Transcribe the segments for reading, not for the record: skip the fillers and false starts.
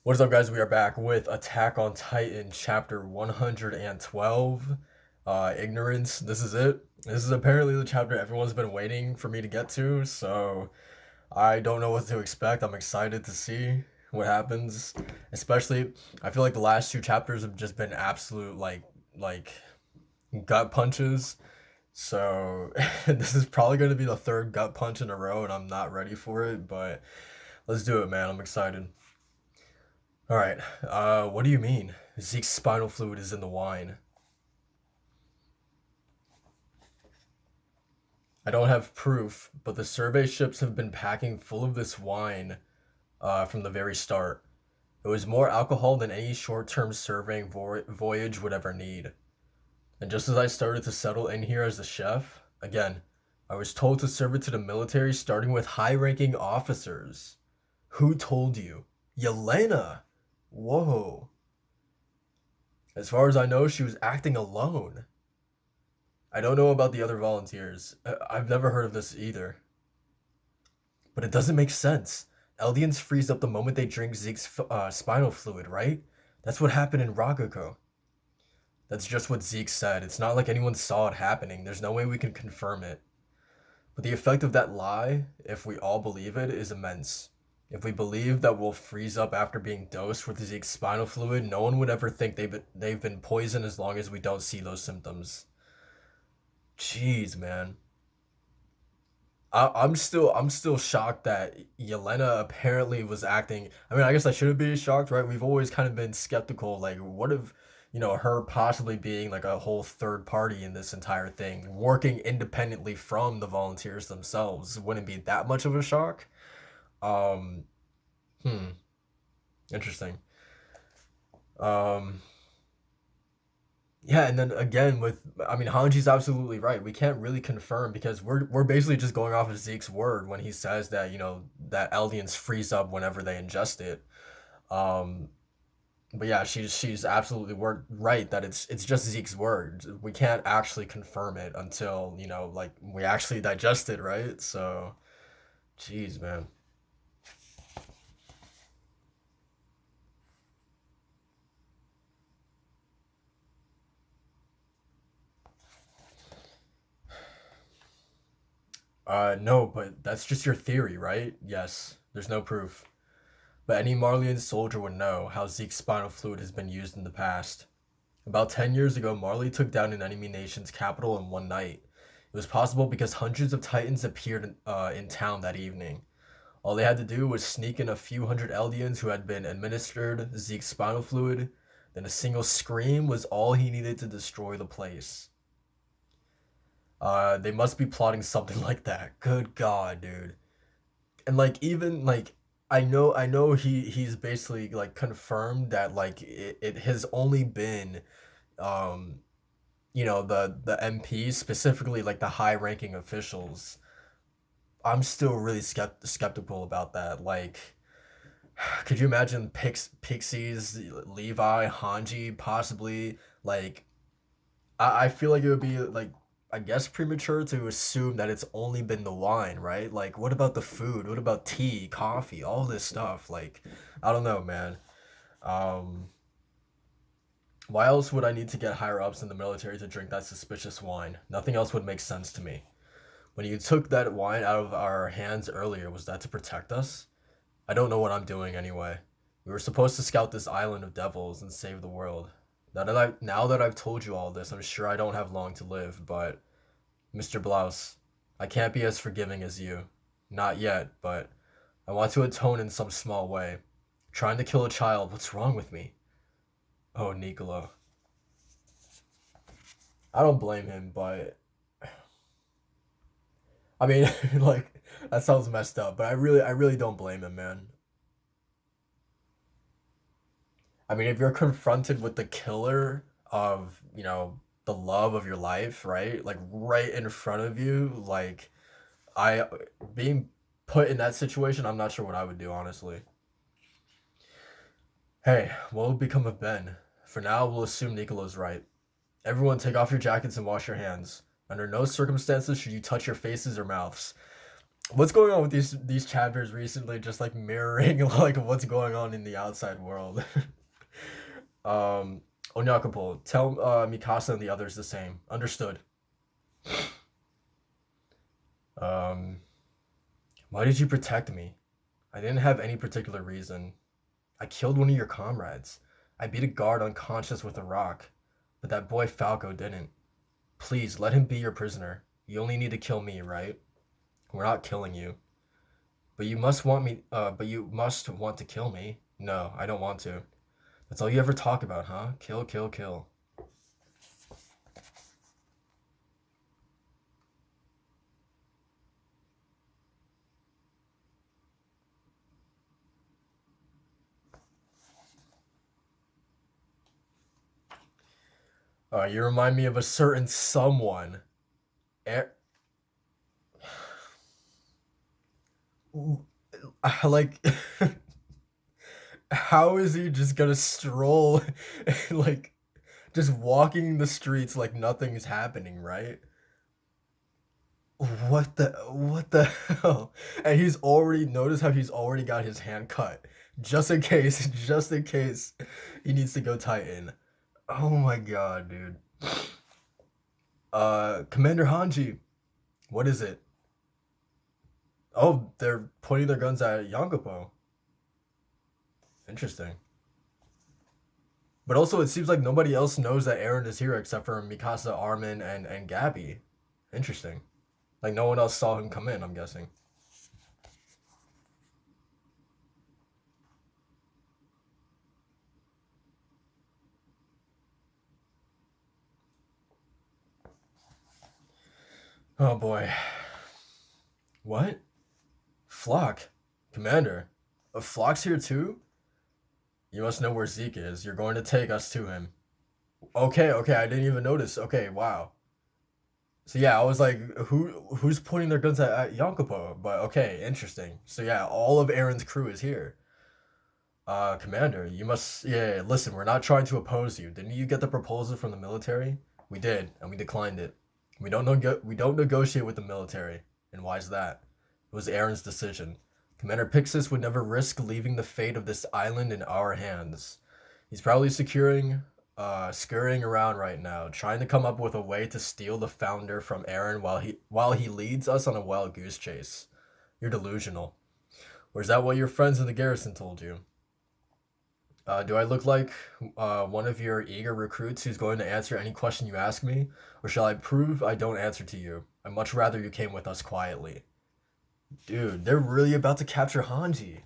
What is up, guys? We are back with Attack on Titan, chapter 112. Ignorance. This is it. This is apparently the chapter everyone's been waiting for me to get to, so I don't know what to expect. I'm excited to see what happens. Especially, I feel like the last two chapters have just been absolute, like gut punches. So, this is probably going to be the third gut punch in a row, and I'm not ready for it, but let's do it, man. I'm excited. All right. What do you mean? Zeke's spinal fluid is in the wine. I don't have proof, but the survey ships have been packing full of this wine from the very start. It was more alcohol than any short-term surveying voyage would ever need. And just as I started to settle in here as the chef, again, I was told to serve it to the military, starting with high-ranking officers. Who told you? Yelena! Whoa. As far as I know, she was acting alone. I don't know about the other volunteers. I've never heard of this either. But it doesn't make sense. Eldians freeze up the moment they drink Zeke's spinal fluid, right? That's what happened in Ragako. That's just what Zeke said. It's not like anyone saw it happening. There's no way we can confirm it. But the effect of that lie, if we all believe it, is immense. If we believe that we'll freeze up after being dosed with Zeke's spinal fluid, no one would ever think they've been poisoned as long as we don't see those symptoms. Jeez, man. I'm still shocked that Yelena apparently was acting. I mean, I guess I shouldn't be shocked, right? We've always kind of been skeptical. Like, what if, her possibly being like a whole third party in this entire thing, working independently from the volunteers themselves, wouldn't be that much of a shock. Um, hmm, interesting. Um, Yeah, and then again with I mean Hanji's absolutely right. We can't really confirm because we're basically just going off of Zeke's word when he says that, that Eldians freeze up whenever they ingest it. Um but yeah, she's absolutely right that it's just Zeke's word. We can't actually confirm it until, like we actually digest it, right? So, jeez, man. No, but that's just your theory, right? Yes. There's no proof. But any Marleyan soldier would know how Zeke's spinal fluid has been used in the past. About 10 years ago, Marley took down an enemy nation's capital in one night. It was possible because hundreds of Titans appeared in town that evening. All they had to do was sneak in a few hundred Eldians who had been administered Zeke's spinal fluid. Then a single scream was all he needed to destroy the place. They must be plotting something like that. Good God, dude. And like even like I know he's basically like confirmed that like it has only been um the MPs, specifically like the high ranking officials. I'm still really skeptical about that. Like, could you imagine Pixies, Levi, Hanji, possibly? Like, I feel like it would be like, I guess, premature to assume that it's only been the wine, right? Like, what about the food? What about tea, coffee, all this stuff? Like, I don't know, man. Um, why else would I need to get higher ups in the military to drink that suspicious wine? Nothing else would make sense to me. When you took that wine out of our hands earlier, was that to protect us? I don't know what I'm doing anyway. We were supposed to scout this island of devils and save the world. Now that I've told you all this, I'm sure I don't have long to live, but Mr. Blouse, I can't be as forgiving as you. Not yet, but I want to atone in some small way. Trying to kill a child, what's wrong with me? Oh, Niccolo. I don't blame him, but I mean, like that sounds messed up, but I really don't blame him, man. I mean, if you're confronted with the killer of, the love of your life, right? Like right in front of you, like I being put in that situation, I'm not sure what I would do, honestly. Hey, what will become of Ben? For now, we'll assume Nicolo's right. Everyone take off your jackets and wash your hands. Under no circumstances should you touch your faces or mouths. What's going on with these chapters recently? Just like mirroring like what's going on in the outside world. um, Onyakupo, tell Mikasa and the others the same. Understood. Um, why did you protect me? I didn't have any particular reason. I killed one of your comrades. I beat a guard unconscious with a rock, but that boy Falco didn't. Please let him be your prisoner. You only need to kill me, right? We're not killing you. But you must want me. But you must want to kill me. No, I don't want to. That's all you ever talk about, huh? Kill, kill, kill. You remind me of a certain someone. Er- like, how is he just gonna stroll, like, just walking the streets like nothing's happening, right? What the hell? And he's already notice how he's already got his hand cut. Just in case, just in case he needs to go Titan. Oh my god, dude. Commander Hanji, what is it? Oh, they're pointing their guns at Yangopo. Interesting. But also, it seems like nobody else knows that Eren is here except for Mikasa, Armin, and Gabby. Interesting. Like no one else saw him come in. I'm guessing. Oh boy. What? Floch, Commander. Floch's here too. You must know where Zeke is. You're going to take us to him. Okay, okay. I didn't even notice. Okay, wow. So yeah, I was like, who's pointing their guns at Yonkopo? But okay, interesting. So yeah, all of Aaron's crew is here. Commander, you must yeah, listen, we're not trying to oppose you. Didn't you get the proposal from the military? We did, and we declined it. We don't negotiate with the military. And why is that? It was Aaron's decision. Commander Pixis would never risk leaving the fate of this island in our hands. He's probably scurrying around right now, trying to come up with a way to steal the founder from Eren while he leads us on a wild goose chase. You're delusional. Or is that what your friends in the garrison told you? Do I look like one of your eager recruits who's going to answer any question you ask me? Or shall I prove I don't answer to you? I'd much rather you came with us quietly. Dude, they're really about to capture Hanji.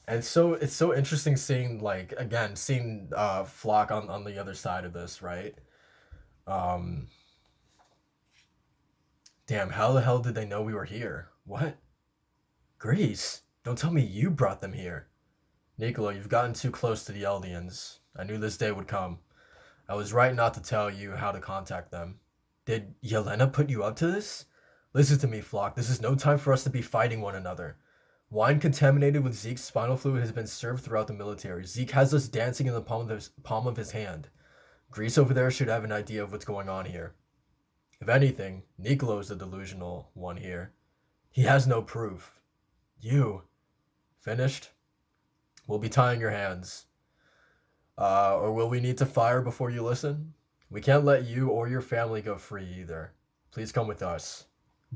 And so it's so interesting seeing like again seeing Flock on the other side of this, right? Um Damn, how the hell did they know we were here? What? Greece? Don't tell me you brought them here. Niccolo, you've gotten too close to the Eldians. I knew this day would come. I was right not to tell you how to contact them. Did Yelena put you up to this? Listen to me, Flock. This is no time for us to be fighting one another. Wine contaminated with Zeke's spinal fluid has been served throughout the military. Zeke has us dancing in the palm of his hand. Greece over there should have an idea of what's going on here. If anything, Niccolo is the delusional one here. He has no proof. You. Finished? We'll be tying your hands. Or will we need to fire before you listen? We can't let you or your family go free either. Please come with us.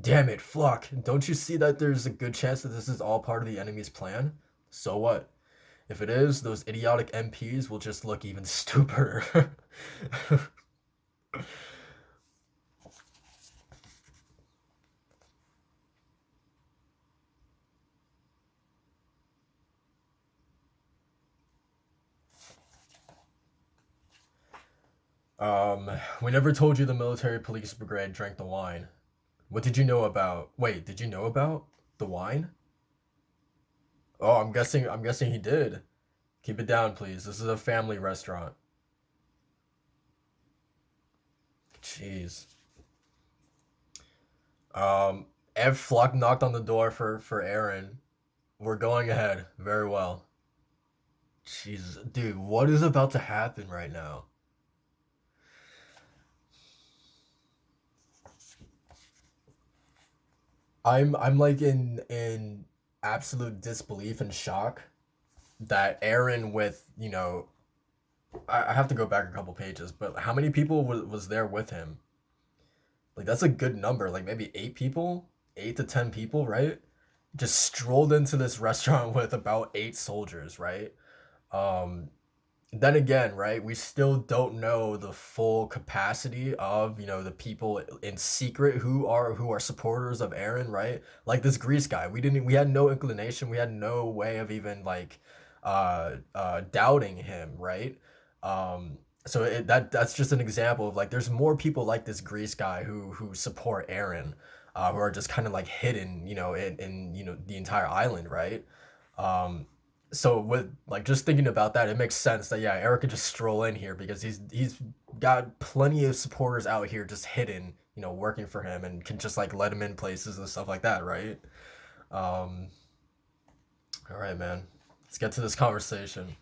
Damn it, Flock. Don't you see that there's a good chance that this is all part of the enemy's plan? So what? If it is, those idiotic MPs will just look even stupider. We never told you the military police brigade drank the wine. What did you know about? Wait, did you know about the wine? Oh, I'm guessing he did. Keep it down, please. This is a family restaurant. Jeez. Ev Flock knocked on the door for Aaron. We're going ahead. Very well. Jesus, dude, what is about to happen right now? I'm like in absolute disbelief and shock that Eren with, I have to go back a couple pages, but how many people was there with him? Like that's a good number, like maybe 8 people, 8 to 10 people, right? Just strolled into this restaurant with about 8 soldiers, right? Um, then again, right, we still don't know the full capacity of the people in secret who are supporters of Eren, right? Like this Greece guy, we had no inclination, we had no way of even like doubting him, right? So that's just an example of like there's more people like this Greece guy who support Eren, who are just kind of like hidden, in the entire island, right? Um, so with like just thinking about that, it makes sense that yeah, Eric could just stroll in here because he's got plenty of supporters out here just hidden, working for him and can just like let him in places and stuff like that, right? Um, all right, man. Let's get to this conversation.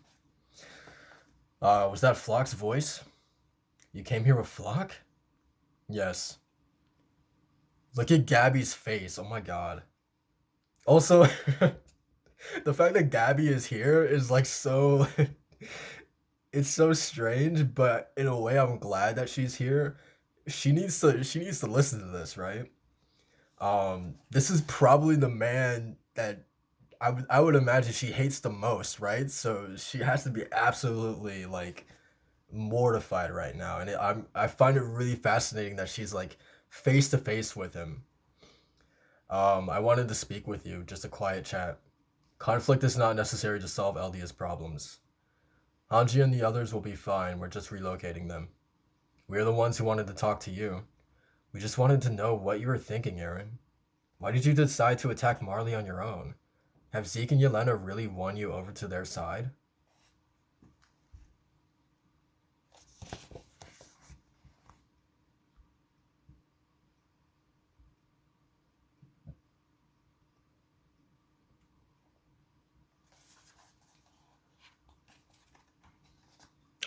Was that Floch's voice? You came here with Floch? Yes. Look at Gabby's face. Oh my god. Also, the fact that Gabby is here is like so it's so strange, but in a way I'm glad that she's here. She needs to listen to this, right? This is probably the man that I would imagine she hates the most, right? So she has to be absolutely like mortified right now, and I find it really fascinating that she's like face to face with him. I wanted to speak with you, just a quiet chat. Conflict is not necessary to solve Eldia's problems. Hanji and the others will be fine. We're just relocating them. We're the ones who wanted to talk to you. We just wanted to know what you were thinking, Eren. Why did you decide to attack Marley on your own? Have Zeke and Yelena really won you over to their side?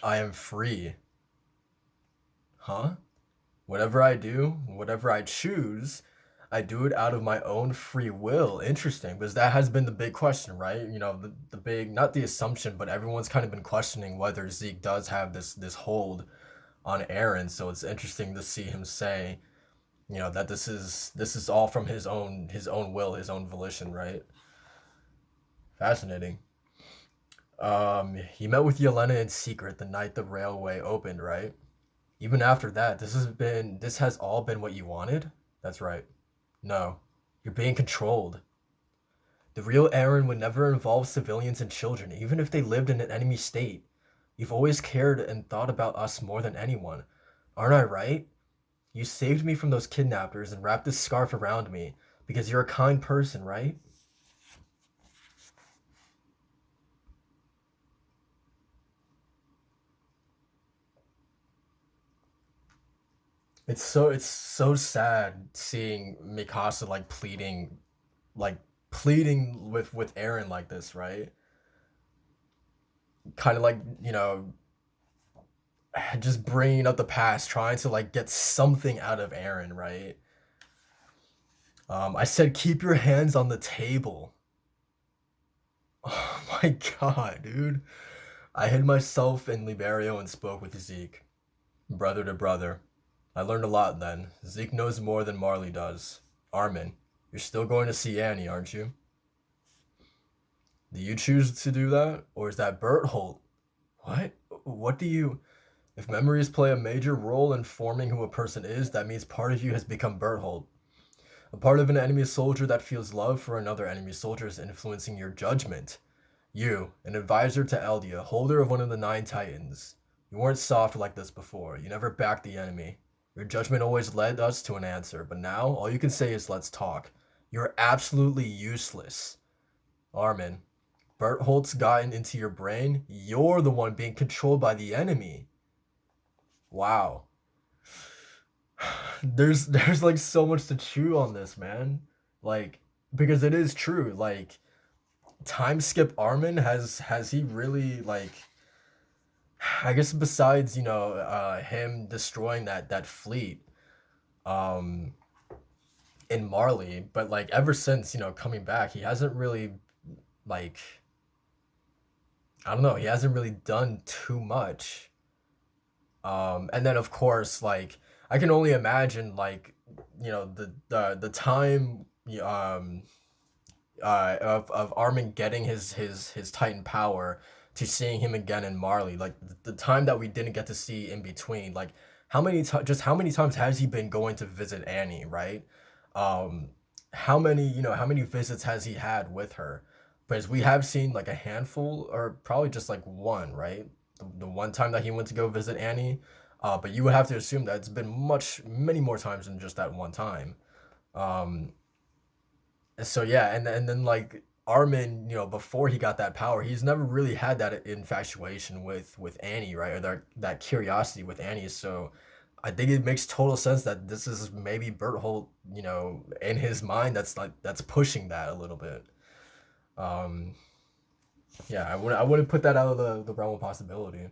I am free. Huh? Whatever I do, whatever I choose, I do it out of my own free will. Interesting, because that has been the big question, right? The big, not the assumption, but everyone's kind of been questioning whether Zeke does have this hold on Eren. So it's interesting to see him say, that this is all from his own will, his own volition, right? Fascinating. He met with Yelena in secret the night the railway opened, right? Even after that, this has all been what you wanted? That's right. No. You're being controlled. The real Eren would never involve civilians and children, even if they lived in an enemy state. You've always cared and thought about us more than anyone. Aren't I right? You saved me from those kidnappers and wrapped this scarf around me because you're a kind person, right? It's so sad seeing Mikasa like pleading with Eren like this, right? Kind of like just bringing up the past, trying to like get something out of Eren, right? I said keep your hands on the table. Oh my god, dude! I hid myself in Liberio and spoke with Zeke, brother to brother. I learned a lot then. Zeke knows more than Marley does. Armin, you're still going to see Annie, aren't you? Do you choose to do that? Or is that Berthold? What? What do you. If memories play a major role in forming who a person is, that means part of you has become Berthold. A part of an enemy soldier that feels love for another enemy soldier is influencing your judgment. You, an advisor to Eldia, holder of one of the nine titans. You weren't soft like this before. You never backed the enemy. Your judgment always led us to an answer, but now all you can say is let's talk. You're absolutely useless. Armin, Berthold's gotten into your brain. You're the one being controlled by the enemy. Wow. There's like so much to chew on this, man. Like because it is true. Like time skip Armin, has he really like, I guess besides, him destroying that fleet um in Marley, but like ever since, coming back, he hasn't really like, I don't know, he hasn't really done too much. And then of course, like I can only imagine like, the time of Armin getting his Titan power to seeing him again in Marley, like the time that we didn't get to see in between, like how many times has he been going to visit Annie, right? Um, how many visits has he had with her? Because we have seen like a handful, or probably just like one, right? The one time that he went to go visit Annie, but you would have to assume that it's been many more times than just that one time. Um, so yeah, and then like Armin, before he got that power, he's never really had that infatuation with Annie, right? Or that curiosity with Annie. So I think it makes total sense that this is maybe Berthold, in his mind that's pushing that a little bit. Um, yeah, I wouldn't put that out of the realm of possibility.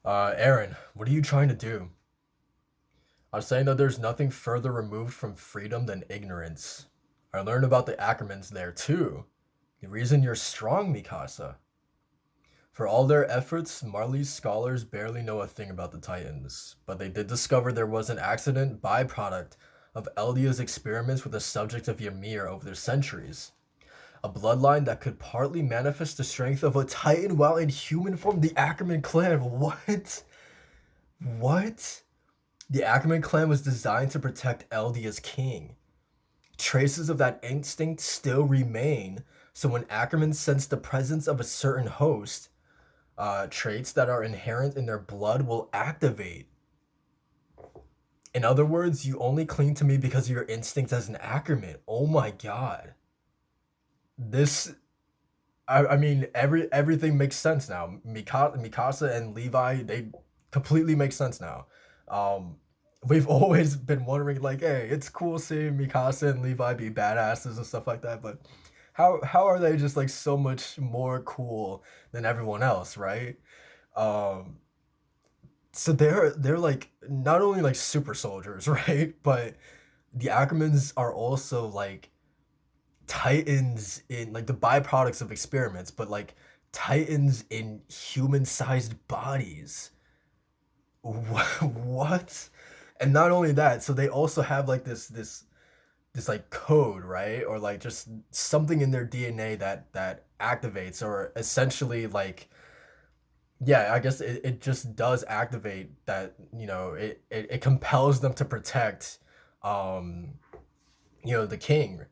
Eren, what are you trying to do? I'm saying that there's nothing further removed from freedom than ignorance. I learned about the Ackermans there too. The reason you're strong, Mikasa. For all their efforts, Marley's scholars barely know a thing about the Titans, but they did discover there was an accident byproduct of Eldia's experiments with the subject of Ymir over the centuries. A bloodline that could partly manifest the strength of a Titan while in human form. The Ackerman clan. What? What? The Ackerman clan was designed to protect Eldia's king. Traces of that instinct still remain, so when Ackerman sense the presence of a certain host, traits that are inherent in their blood will activate. In other words, you only cling to me because of your instinct as an Ackerman. Oh my god. This, I mean, everything makes sense now. Mikasa and Levi, they completely make sense now. Um, we've always been wondering, like, hey, it's cool seeing Mikasa and Levi be badasses and stuff like that, but how are they just like so much more cool than everyone else, right? Um, so they're like not only like super soldiers, right? But the Ackermans are also like titans in like the byproducts of experiments, but like titans in human-sized bodies. What? And not only that, so they also have like this like code, right? Or like just something in their DNA that activates, or essentially like, yeah, I guess it just does activate that, it compels them to protect um the king.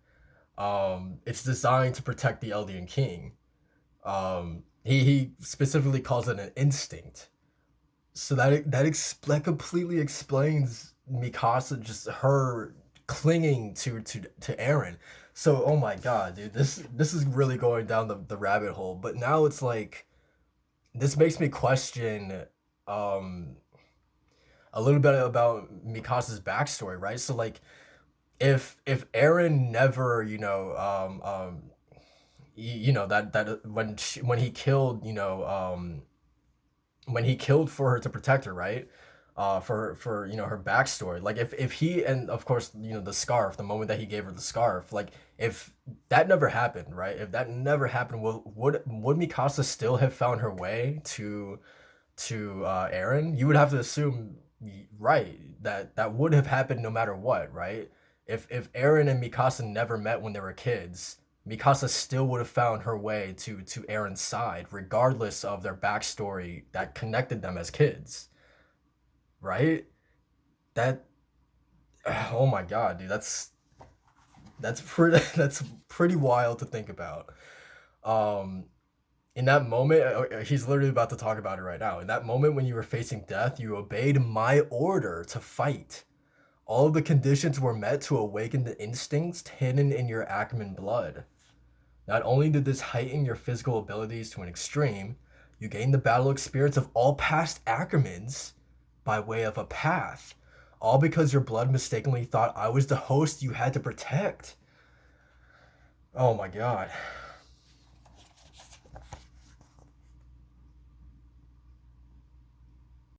It's designed to protect the Eldian king. He specifically calls it an instinct. So that completely explains Mikasa, just her clinging to Eren. So oh my god, dude, this is really going down the rabbit hole. But now it's like this makes me question um a little bit about Mikasa's backstory, right? So like if Eren never, that when he killed, when he killed for her to protect her, right? For her backstory. Like if he, and of course, the scarf, the moment that he gave her the scarf, like if that never happened, right? If that never happened, would Mikasa still have found her way to Eren? You would have to assume, right, that would have happened no matter what, right? If Eren and Mikasa never met when they were kids, Mikasa still would have found her way to Eren's side, regardless of their backstory that connected them as kids, right? That oh my god, dude, that's pretty that's pretty wild to think about. Um, in that moment, he's literally about to talk about it right now. In that moment when you were facing death, you obeyed my order to fight. All of the conditions were met to awaken the instincts hidden in your Ackerman blood. Not only did this heighten your physical abilities to an extreme, you gained the battle experience of all past Ackermans by way of a path. All because your blood mistakenly thought I was the host you had to protect. Oh my god.